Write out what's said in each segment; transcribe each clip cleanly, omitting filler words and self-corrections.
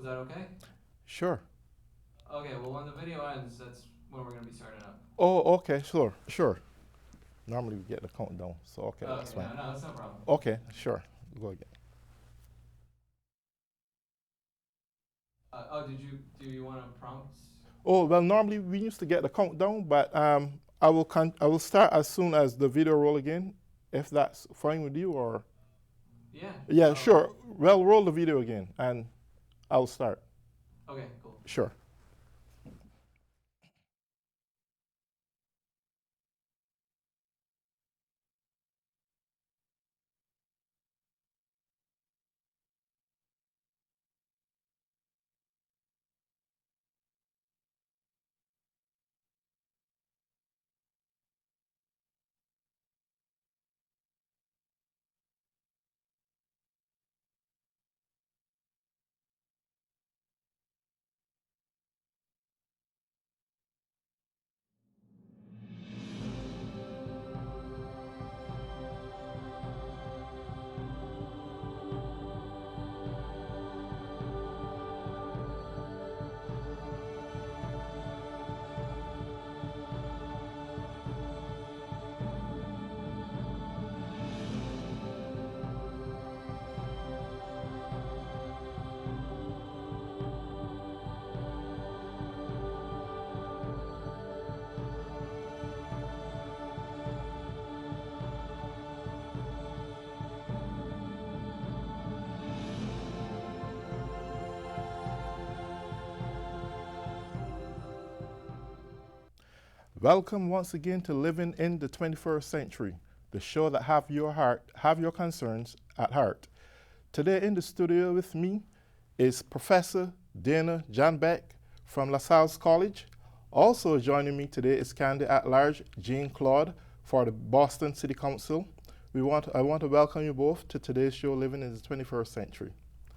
that okay? Sure. Okay, well, when the video ends, that's when we're going to be starting up. Oh, okay, sure, sure. Normally we get the countdown, so okay, Okay, that's fine. no, that's no problem. Okay, sure. Go again. Do you want to prompt? Oh, well, normally we used to get the countdown, but I will start as soon as the video roll again, if that's fine with you, or Yeah. yeah, sure. Well, roll the video again, and I'll start. Okay, cool. Sure. Welcome once again to Living in the 21st Century, the show that have your concerns at heart. Today in the studio with me is Professor Dana John Beck from LaSalle College. Also joining me today is candidate at large Jean Claude for the Boston City Council. I want to welcome you both to today's show, Living in the 21st Century.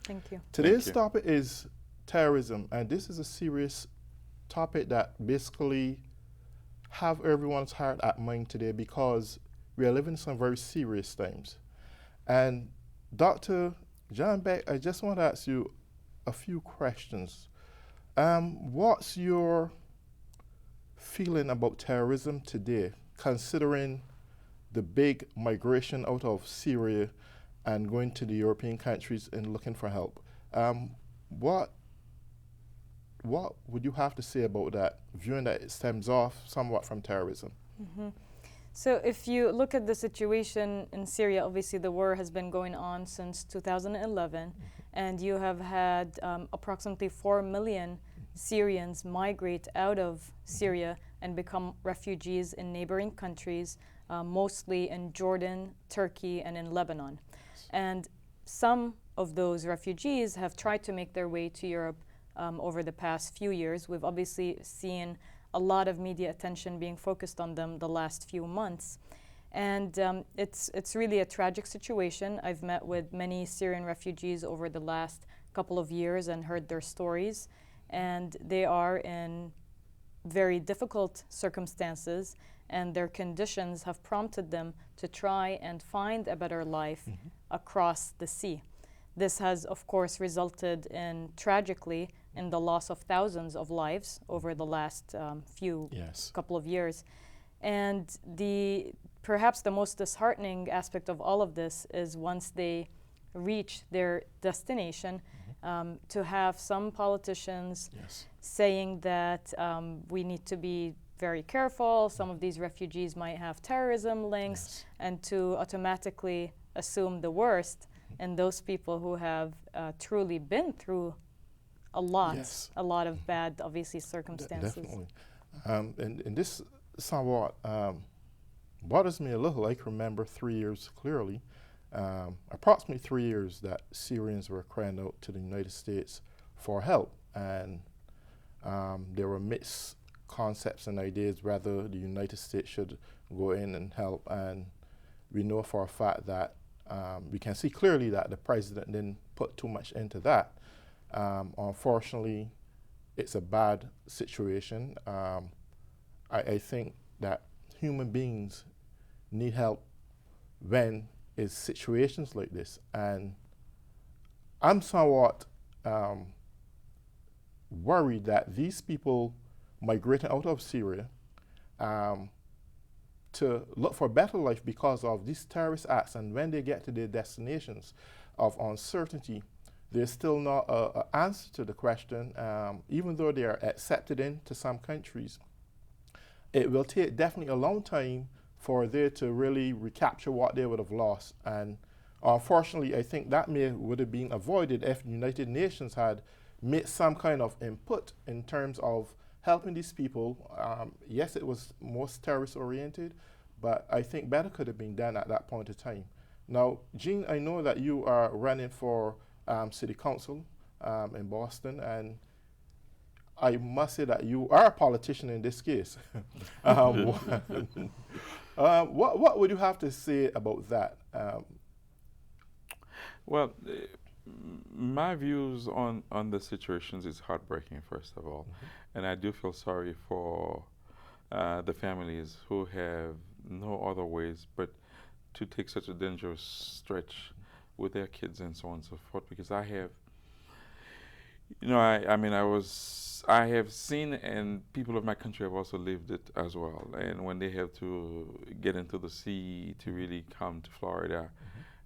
Thank you. Today's topic is terrorism, and this is a serious topic that basically have everyone's heart at mind today because we are living some very serious times. And Dr. John Beck, I just want to ask you a few questions. What's your feeling about terrorism today, considering the big migration out of Syria and going to the European countries and looking for help? What what would you have to say about that, viewing that it stems off somewhat from terrorism? So if you look at the situation in Syria, obviously the war has been going on since 2011, and you have had approximately 4 million Syrians migrate out of Syria and become refugees in neighboring countries, mostly in Jordan, Turkey, and in Lebanon. And some of those refugees have tried to make their way to Europe over the past few years. We've obviously seen a lot of media attention being focused on them the last few months. And it's really a tragic situation. I've met with many Syrian refugees over the last couple of years and heard their stories. And they are in very difficult circumstances, and their conditions have prompted them to try and find a better life across the sea. This has, of course, resulted in, tragically, in the loss of thousands of lives over the last couple of years. And perhaps the most disheartening aspect of all of this is once they reach their destination, to have some politicians saying that we need to be very careful, some of these refugees might have terrorism links, and to automatically assume the worst in those people who have truly been through a lot of bad, obviously, circumstances. Definitely. And this somewhat bothers me a little. I can remember 3 years clearly, approximately 3 years that Syrians were crying out to the United States for help. And there were mixed concepts and ideas whether the United States should go in and help. And we know for a fact that we can see clearly that the president didn't put too much into that. Unfortunately, it's a bad situation. I think that human beings need help when it's situations like this. And I'm somewhat worried that these people migrating out of Syria um, to look for a better life because of these terrorist acts, and when they get to their destinations of uncertainty, there's still not an answer to the question, even though they are accepted into some countries. It will take definitely a long time for they to really recapture what they would have lost. And unfortunately, I think that would have been avoided if the United Nations had made some kind of input in terms of helping these people. Yes, it was most terrorist oriented, but I think better could have been done at that point in time. Now, Jean, I know that you are running for city council in Boston, and I must say that you are a politician in this case. What would you have to say about that? Well, my views on the situations is heartbreaking, first of all. And I do feel sorry for the families who have no other ways but to take such a dangerous stretch with their kids and so on and so forth. Because I have, I have seen, and people of my country have also lived it as well. And when they have to get into the sea to really come to Florida,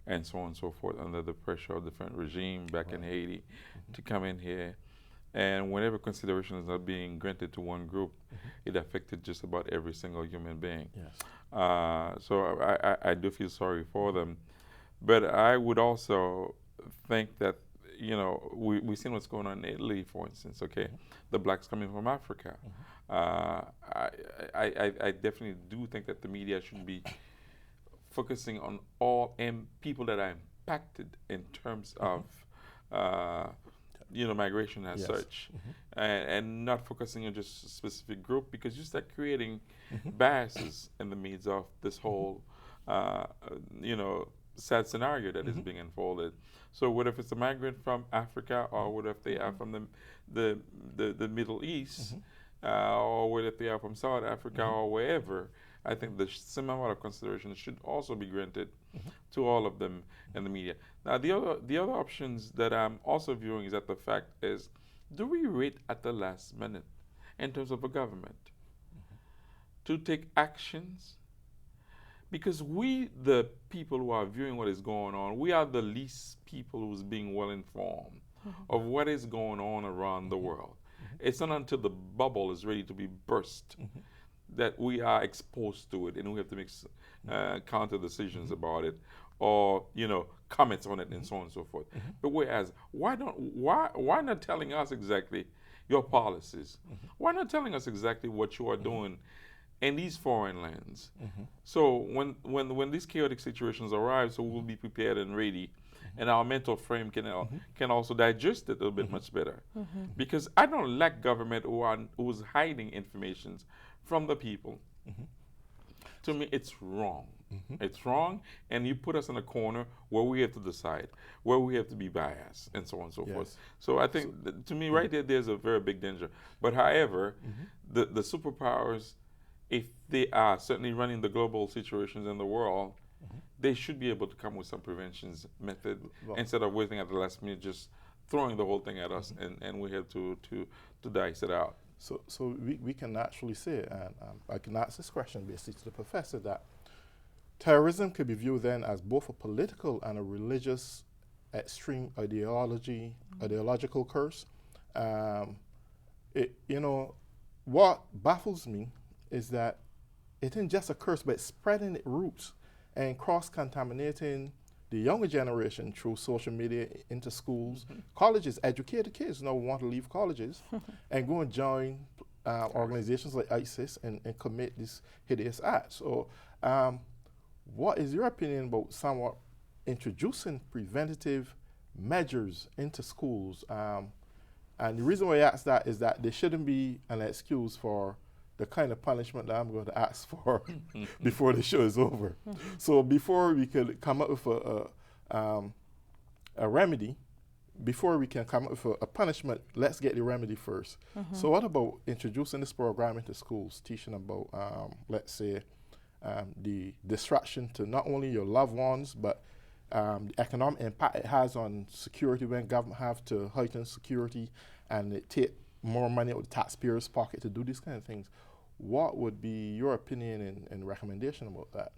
and so on and so forth, under the pressure of different regime back in Haiti, to come in here. And whenever consideration is not being granted to one group, it affected just about every single human being. Yes. So I do feel sorry for them. But I would also think that, we've seen what's going on in Italy, for instance, okay? The blacks coming from Africa. I definitely do think that the media should be focusing on all people that are impacted in terms of, migration as such, and not focusing on just a specific group, because you start creating biases in the midst of this whole, sad scenario that is being unfolded. So what if it's a migrant from Africa, or what if they are from the Middle East, or what if they are from South Africa or wherever? I think the same amount of consideration should also be granted to all of them in the media. Now, the other options that I'm also viewing is that the fact is, do we wait at the last minute in terms of a government to take actions? Because we, the people who are viewing what is going on, we are the least people who's being well informed of what is going on around the world. It's not until the bubble is ready to be burst that we are exposed to it, and we have to make counter decisions about it, or comments on it, and so on and so forth. But whereas, why not telling us exactly your policies? Why not telling us exactly what you are doing in these foreign lands? So when these chaotic situations arrive, so we'll be prepared and ready, and our mental frame can also digest it a little bit much better. Because I don't like government who's hiding information from the people. To me, it's wrong. It's wrong, and you put us in a corner where we have to decide, where we have to be biased, and so on and so forth. So I think, to me, right there's a very big danger. But however, the superpowers, if they are certainly running the global situations in the world, they should be able to come with some preventions method, instead of waiting at the last minute, just throwing the whole thing at us, and we have to dice it out. So we can actually say, and I can ask this question basically to the professor, that terrorism could be viewed then as both a political and a religious extreme ideological curse. What baffles me is that it isn't just a curse, but it's spreading its roots and cross-contaminating the younger generation through social media into schools, colleges. Educated kids now want to leave colleges and go and join organizations like ISIS and commit these hideous acts. So what is your opinion about somewhat introducing preventative measures into schools? And the reason why I ask that is that there shouldn't be an excuse for the kind of punishment that I'm going to ask for before the show is over. So before we could come up with a remedy, before we can come up with a punishment, let's get the remedy first. So what about introducing this program into schools, teaching about, let's say, the distraction to not only your loved ones, but the economic impact it has on security when government have to heighten security, and it take more money out of the taxpayers' pocket to do these kind of things. What would be your opinion and recommendation about that?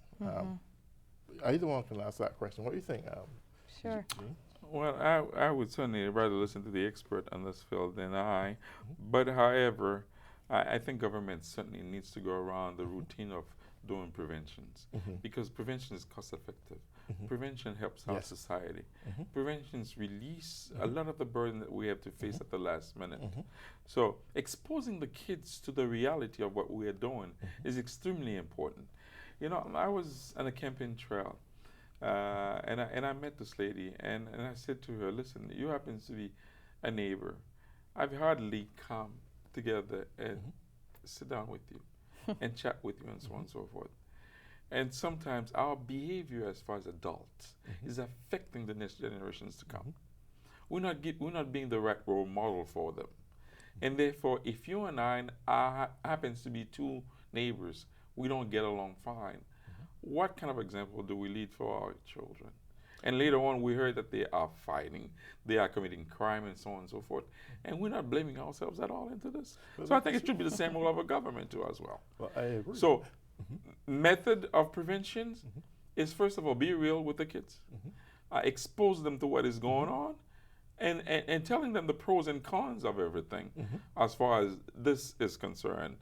Either one can ask that question. What do you think? Sure. Well, I would certainly rather listen to the expert on this field than I. But however, I think government certainly needs to go around the routine of doing preventions because prevention is cost effective. Prevention helps our society. Preventions release a lot of the burden that we have to face at the last minute. So exposing the kids to the reality of what we are doing is extremely important. You know, I was on a campaign trail and I met this lady and I said to her, listen, you happen to be a neighbor. I've hardly come together and sit down with you and chat with you and so on and so forth. And sometimes our behavior as far as adults is affecting the next generations to come. We're not being the right role model for them. And therefore, if you and I happens to be two neighbors, we don't get along fine. What kind of example do we lead for our children? And later on, we heard that they are fighting, they are committing crime, and so on and so forth. And we're not blaming ourselves at all into this. So I think it should be the same role of a government too as well. Well, I agree. So, method of prevention is first of all be real with the kids, expose them to what is going on, and telling them the pros and cons of everything as far as this is concerned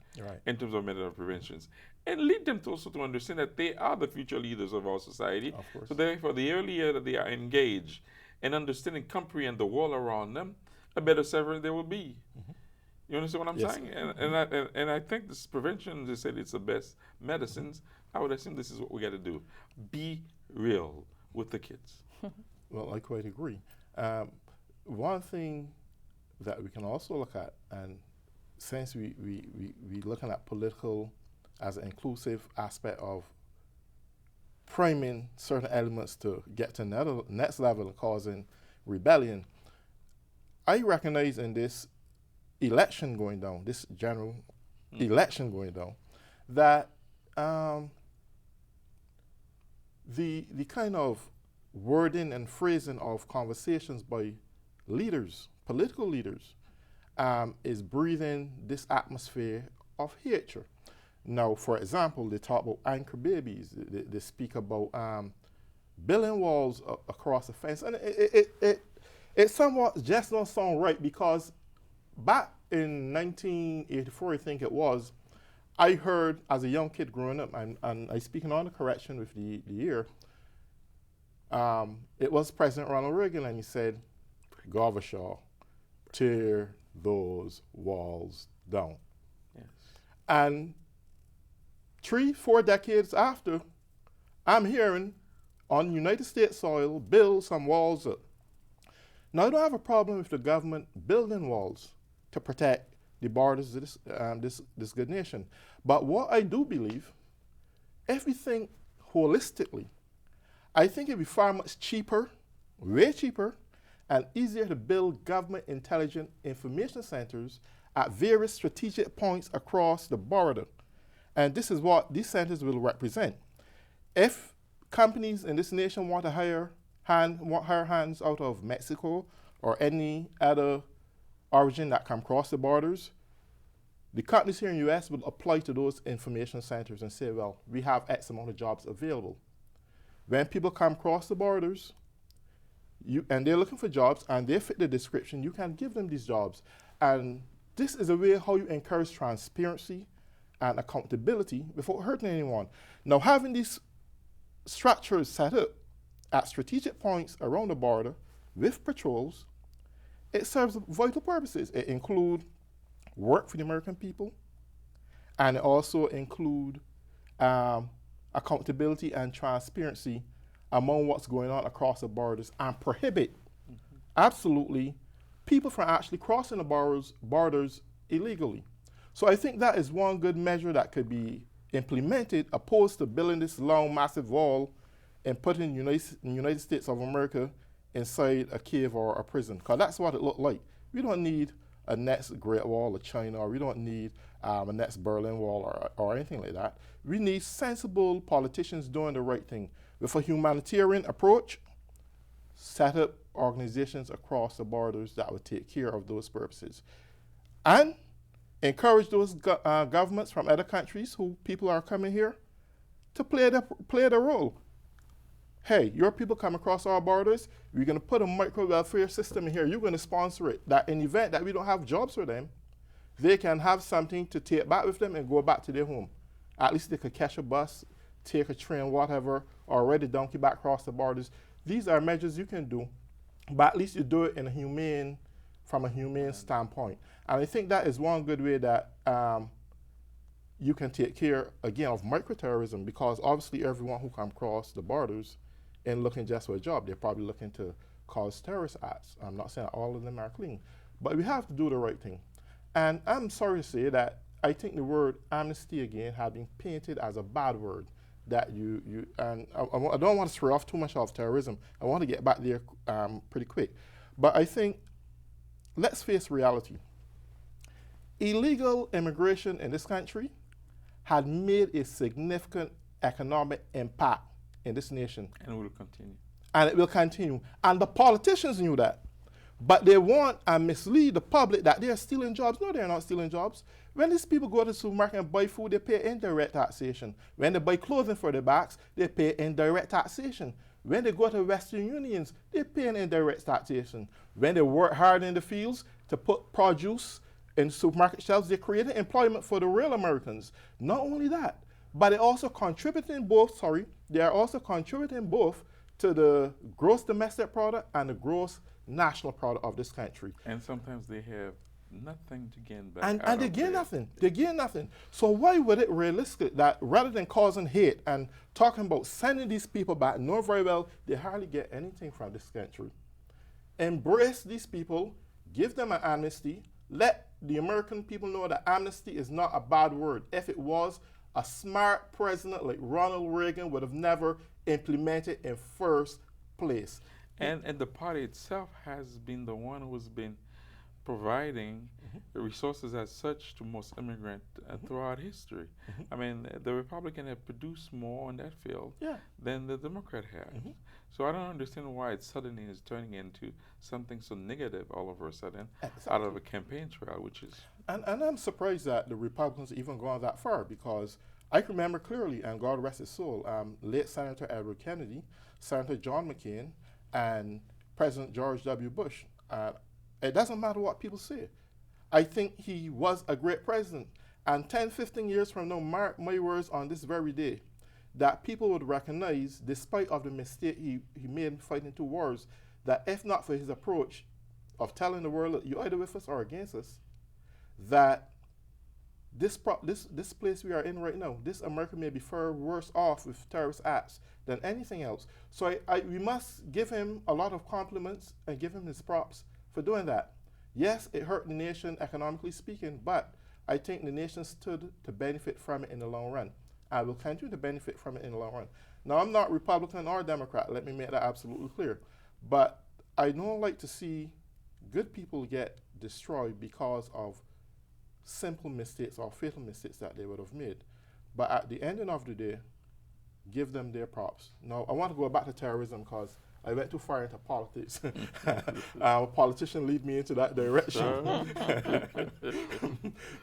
in terms of method of preventions. And lead them to also to understand that they are the future leaders of our society. Of course. So therefore, the earlier that they are engaged and understand and comprehend the world around them, a better servant they will be. You understand what I'm saying? And I think this prevention, they said it's the best medicines. I would assume this is what we got to do. Be real with the kids. Well, I quite agree. One thing that we can also look at, and since we looking at political as an inclusive aspect of priming certain elements to get to next level and causing rebellion, I recognize in this election going down, this general election going down, that the kind of wording and phrasing of conversations by leaders, political leaders, is breathing this atmosphere of hatred. Now, for example, they talk about anchor babies. They speak about building walls across the fence, and it somewhat just don't sound right because back in 1984, I think it was, I heard as a young kid growing up, and I speaking on the correction with the year, it was President Ronald Reagan, and he said, Gorbachev, tear those walls down. Yes. And 3-4 decades after, I'm hearing on United States soil, build some walls up. Now, I don't have a problem with the government building walls to protect the borders of this good nation. But what I do believe, if we think holistically, I think it'd be far much cheaper, way cheaper, and easier to build government intelligence information centers at various strategic points across the border. And this is what these centers will represent. If companies in this nation want to hire hands out of Mexico or any other origin that come across the borders, the companies here in the US will apply to those information centers and say, well, we have X amount of jobs available. When people come across the borders, and they're looking for jobs and they fit the description, you can give them these jobs. And this is a way how you encourage transparency and accountability without hurting anyone. Now, having these structures set up at strategic points around the border with patrols, it serves vital purposes. It includes work for the American people, and it also includes accountability and transparency among what's going on across the borders, and prohibit absolutely people from actually crossing the borders illegally. So I think that is one good measure that could be implemented, opposed to building this long, massive wall and putting the United States of America inside a cave or a prison, because that's what it looked like. We don't need a next Great Wall of China, or we don't need a next Berlin Wall or anything like that. We need sensible politicians doing the right thing. With a humanitarian approach, set up organizations across the borders that would take care of those purposes. and encourage those governments from other countries who people are coming here to play the role. Hey, your people come across our borders, we're going to put a micro welfare system in here. You're going to sponsor it. That in the event that we don't have jobs for them, they can have something to take back with them and go back to their home. At least they could catch a bus, take a train, whatever, or ride a donkey back across the borders. These are measures you can do, but at least you do it in from a humane standpoint. And I think that is one good way that you can take care, again, of microterrorism, because obviously everyone who comes across the borders ain't looking just for a job. They're probably looking to cause terrorist acts. I'm not saying all of them are clean, but we have to do the right thing. And I'm sorry to say that I think the word amnesty, again, has been painted as a bad word. That and I don't want to throw off too much of terrorism. I want to get back there pretty quick. But I think, let's face reality. Illegal immigration in this country had made a significant economic impact in this nation. And will continue. And it will continue. And the politicians knew that. But they want and mislead the public that they're stealing jobs. No, they're not stealing jobs. When these people go to the supermarket and buy food, they pay indirect taxation. When they buy clothing for their backs, they pay indirect taxation. When they go to Western Unions, they pay an indirect taxation. When they work hard in the fields to put produce in supermarket shelves, they're creating employment for the real Americans. Not only that, but they are also contributing both to the gross domestic product and the gross national product of this country. And sometimes they have nothing to gain back. And they gain nothing. They gain nothing. So why would it realistic that rather than causing hate and talking about sending these people back, know very well they hardly get anything from this country. Embrace these people, give them an amnesty, let the American people know that amnesty is not a bad word. If it was, a smart president like Ronald Reagan would have never implemented in first place. And the party itself has been the one who's been providing the resources as such to most immigrants throughout history. I mean, the Republican have produced more on that field than the Democrat has. So I don't understand why it suddenly is turning into something so negative all over a sudden out of a campaign trail, which is... And I'm surprised that the Republicans even gone that far, because I can remember clearly, and God rest his soul, late Senator Edward Kennedy, Senator John McCain, and President George W. Bush. It doesn't matter what people say. I think he was a great president. And 10, 15 years from now, mark my words on this very day, that people would recognize, despite of the mistake he made in fighting 2 wars, that if not for his approach of telling the world that you're either with us or against us, that this place we are in right now, this America may be far worse off with terrorist acts than anything else. So we must give him a lot of compliments and give him his props for doing that. Yes, it hurt the nation economically speaking, but I think the nation stood to benefit from it in the long run. I will continue to benefit from it in the long run. Now, I'm not Republican or Democrat, let me make that absolutely clear. But I don't like to see good people get destroyed because of simple mistakes or fatal mistakes that they would have made. But at the ending of the day, give them their props. Now, I want to go back to terrorism because I went too far into politics. A politician lead me into that direction.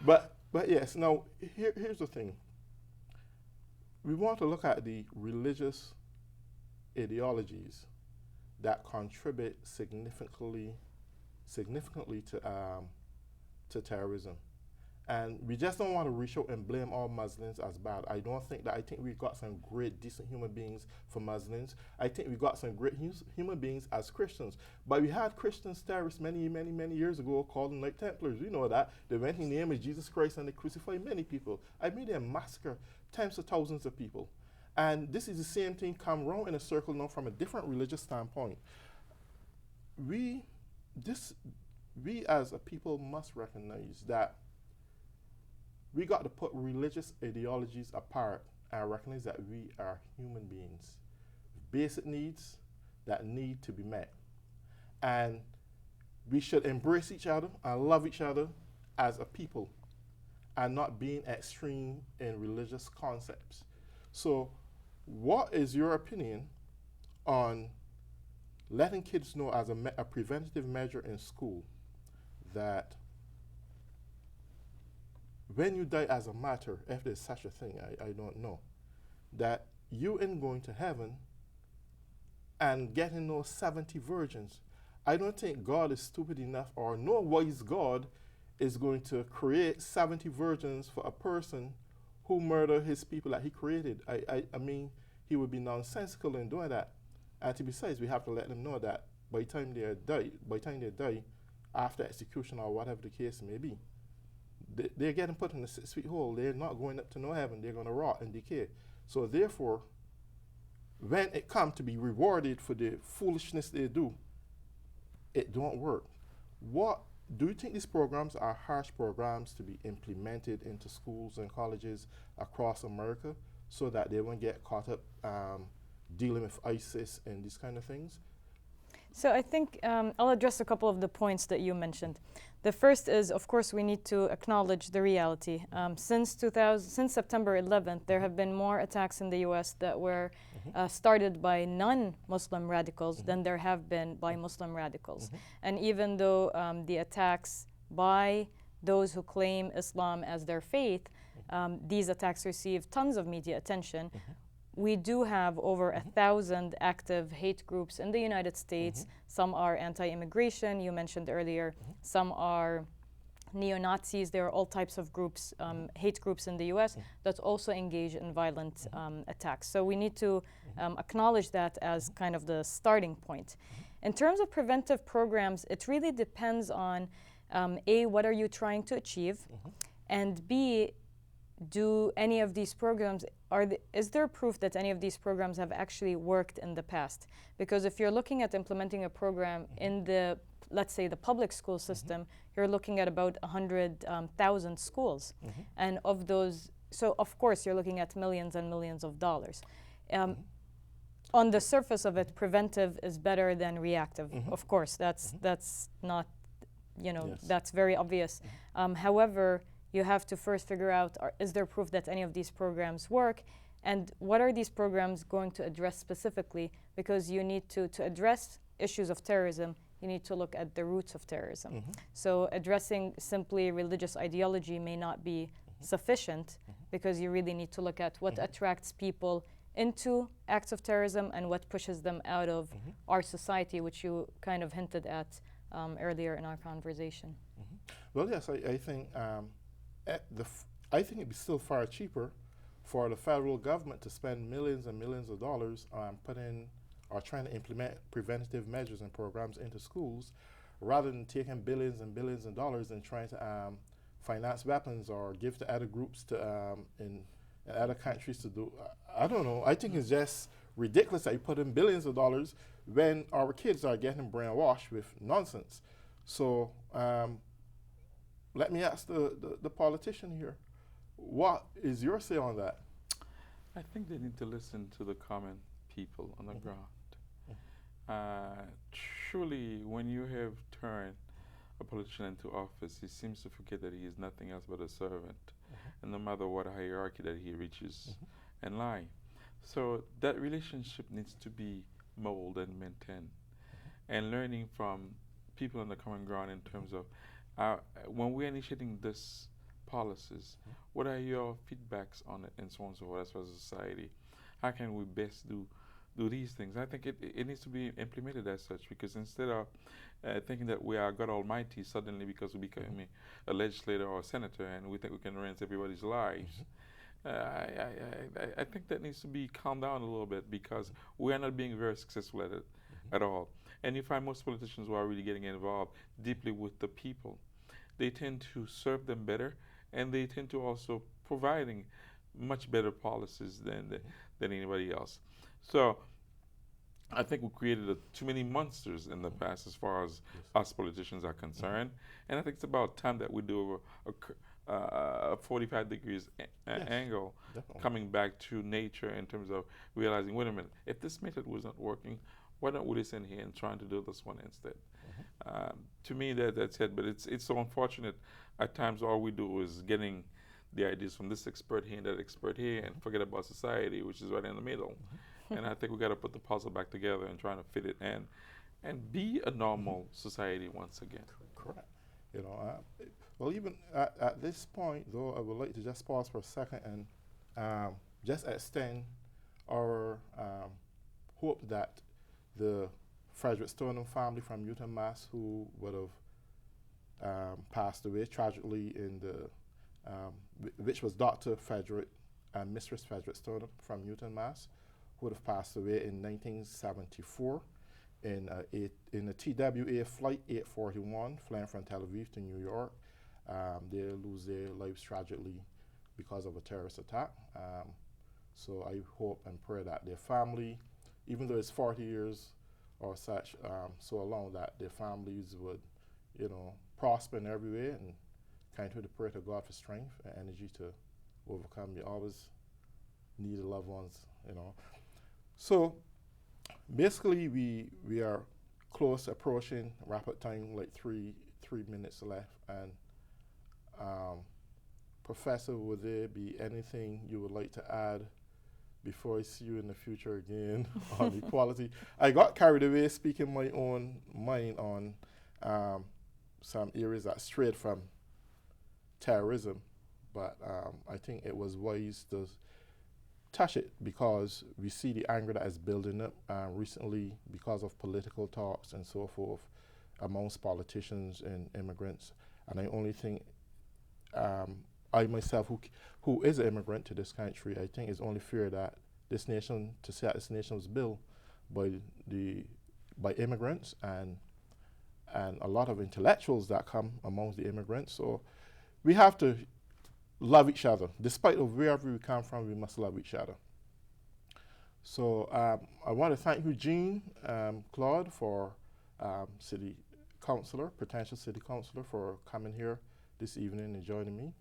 but yes, now here's the thing. We want to look at the religious ideologies that contribute significantly to terrorism. And we just don't want to reach out and blame all Muslims as bad. I think we've got some great, decent human beings for Muslims. I think we got some great human beings as Christians. But we had Christian terrorists many years ago called them Knight Templars. We know that. They went in the name of Jesus Christ and they crucified many people. I mean, they massacred tens of thousands of people. And this is the same thing come round in a circle now from a different religious standpoint. We as a people must recognize that we got to put religious ideologies apart and recognize that we are human beings with basic needs that need to be met. And we should embrace each other and love each other as a people and not being extreme in religious concepts. So what is your opinion on letting kids know as a preventative measure in school that when you die as a martyr, if there's such a thing, I don't know, that you ain't going to heaven and getting those 70 virgins. I don't think God is stupid enough, or no wise God is going to create 70 virgins for a person who murdered his people that he created. I mean, he would be nonsensical in doing that. And besides, we have to let them know that by the time they die, after execution or whatever the case may be, they're getting put in a 6 feet hole. They're not going up to no heaven. They're going to rot and decay. So therefore, when it comes to be rewarded for the foolishness they do, it don't work. What do you think these programs are harsh programs to be implemented into schools and colleges across America so that they won't get caught up dealing with ISIS and these kind of things? So I think I'll address a couple of the points that you mentioned. The first is, of course, we need to acknowledge the reality. Since September 11th, there have been more attacks in the U.S. that were started by non-Muslim radicals than there have been by Muslim radicals. And even though the attacks by those who claim Islam as their faith, these attacks receive tons of media attention. We do have over 1,000 active hate groups in the United States. Some are anti-immigration, you mentioned earlier. Some are neo-Nazis. There are all types of groups, hate groups in the US that also engage in violent attacks. So we need to acknowledge that as kind of the starting point. In terms of preventive programs, it really depends on A, what are you trying to achieve? And B, do any of these programs, is there proof that any of these programs have actually worked in the past? Because if you're looking at implementing a program in the, let's say, the public school system, you're looking at about 100,000 schools. And of those, so of course you're looking at millions and millions of dollars. On the surface of it, preventive is better than reactive. Of course, that's not, you know, that's very obvious. However, you have to first figure out, is there proof that any of these programs work? And what are these programs going to address specifically? Because you need to address issues of terrorism, you need to look at the roots of terrorism. So addressing simply religious ideology may not be sufficient, because you really need to look at what attracts people into acts of terrorism and what pushes them out of our society, which you kind of hinted at earlier in our conversation. Well, yes, I think I think it'd be still far cheaper for the federal government to spend millions and millions of dollars on putting or trying to implement preventative measures and programs into schools, rather than taking billions and billions of dollars and trying to finance weapons or give to other groups to in other countries to do. I don't know. I think it's just ridiculous that you put in billions of dollars when our kids are getting brainwashed with nonsense. So let me ask the politician here, what is your say on that? I think they need to listen to the common people on the ground. Truly, when you have turned a politician into office, he seems to forget that he is nothing else but a servant, and no matter what hierarchy that he reaches in life. So that relationship needs to be molded and maintained, and learning from people on the common ground in terms of when we're initiating this policies, what are your feedbacks on it, and so on and so forth, as far as society? How can we best do these things? I think it needs to be implemented as such, because instead of thinking that we are God Almighty suddenly because we become a legislator or a senator and we think we can rent everybody's lives, I think that needs to be calmed down a little bit, because we are not being very successful at it at all. And you find most politicians who are really getting involved deeply with the people, they tend to serve them better, and they tend to also providing much better policies than anybody else. So I think we created too many monsters in the past as far as us politicians are concerned, and I think it's about time that we do a 45 degrees angle, coming back to nature in terms of realizing, wait a minute, if this method was not working, why don't we listen here and trying to do this one instead? To me, that's it. But it's so unfortunate. At times, all we do is getting the ideas from this expert here and that expert here, and forget about society, which is right in the middle. And I think we got to put the puzzle back together and trying to fit it in, and be a normal society once again. Correct. You know, well, even at this point, though, I would like to just pause for a second and just extend our hope that the Frederick Stoneham family from Newton, Mass, who would have passed away tragically in the, which was Dr. Frederick and Mistress Frederick Stoneham from Newton, Mass, who would have passed away in 1974 in a TWA Flight 841 flying from Tel Aviv to New York. They lose their lives tragically because of a terrorist attack. So I hope and pray that their family, even though it's 40 years or such, so long, that their families would, you know, prosper in every way, and continue to pray to God for strength and energy to overcome. You always need the loved ones, you know. So basically, we are close approaching rapid time, like three minutes left. And Professor, would there be anything you would like to add before I see you in the future again on equality? I got carried away speaking my own mind on some areas that strayed from terrorism, but I think it was wise to touch it because we see the anger that is building up recently because of political talks and so forth amongst politicians and immigrants. And I only think I myself, who is an immigrant to this country, I think it's only fair that this nation, to say that this nation was built by immigrants and a lot of intellectuals that come amongst the immigrants. So we have to love each other. Despite of wherever we come from, we must love each other. So I want to thank Eugene Claude, for city councilor, potential city councilor, for coming here this evening and joining me.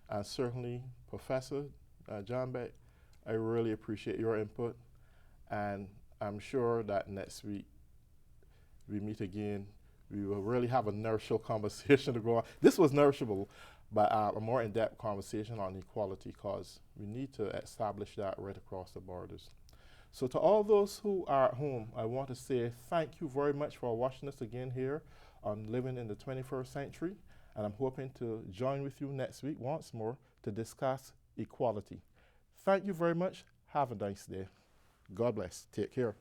And certainly, Professor John Beck, I really appreciate your input. And I'm sure that next week we meet again. We will really have a nourishable conversation to go on. This was nourishable, but a more in-depth conversation on equality, because we need to establish that right across the borders. So to all those who are at home, I want to say thank you very much for watching us again here on Living in the 21st Century. And I'm hoping to join with you next week once more to discuss equality. Thank you very much. Have a nice day. God bless. Take care.